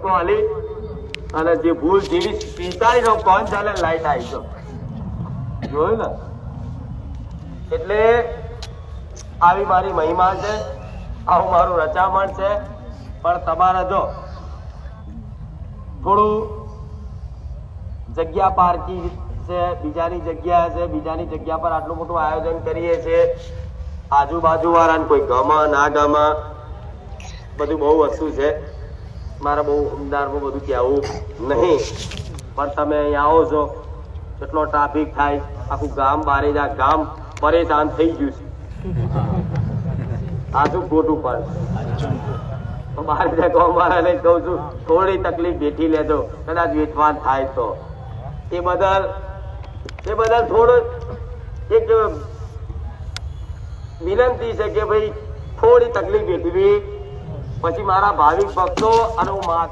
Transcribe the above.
અલી અને જે ભૂલ જેવી 45 કોણ ચાલે લાઈટ આવી તો જોયું ને એટલે આવી મારી મહિમા છે, આવું મારું રચામણ છે. પણ તમારે જો થોડું જગ્યા પારકી છે, બીજાની જગ્યા છે, બીજાની જગ્યા પર આટલું મોટું આયોજન કરીએ છીએ, આજુબાજુ વાળાને કોઈ ગમે ના ગમે બધું બહુ વસ્તુ છે. મારે બહુ ઉમદારમાં બધું કહેવું નહીં, પણ તમે અહીંયા આવો છો કેટલો ટ્રાફિક થાય, આખું ગામ બારે જા ગામ પરેશાન થઈ ગયું છે. આ શું ખોટું પણ બારે જા ગામ વાળાને કહું છું થોડી તકલીફ વેઠી લેજો, કદાચ વેઠવાન થાય તો. એ બદલ થોડું એક વિનંતી છે કે ભાઈ થોડી તકલીફ વેઠવી, પછી મારા ભાવિક ભક્તો અને હું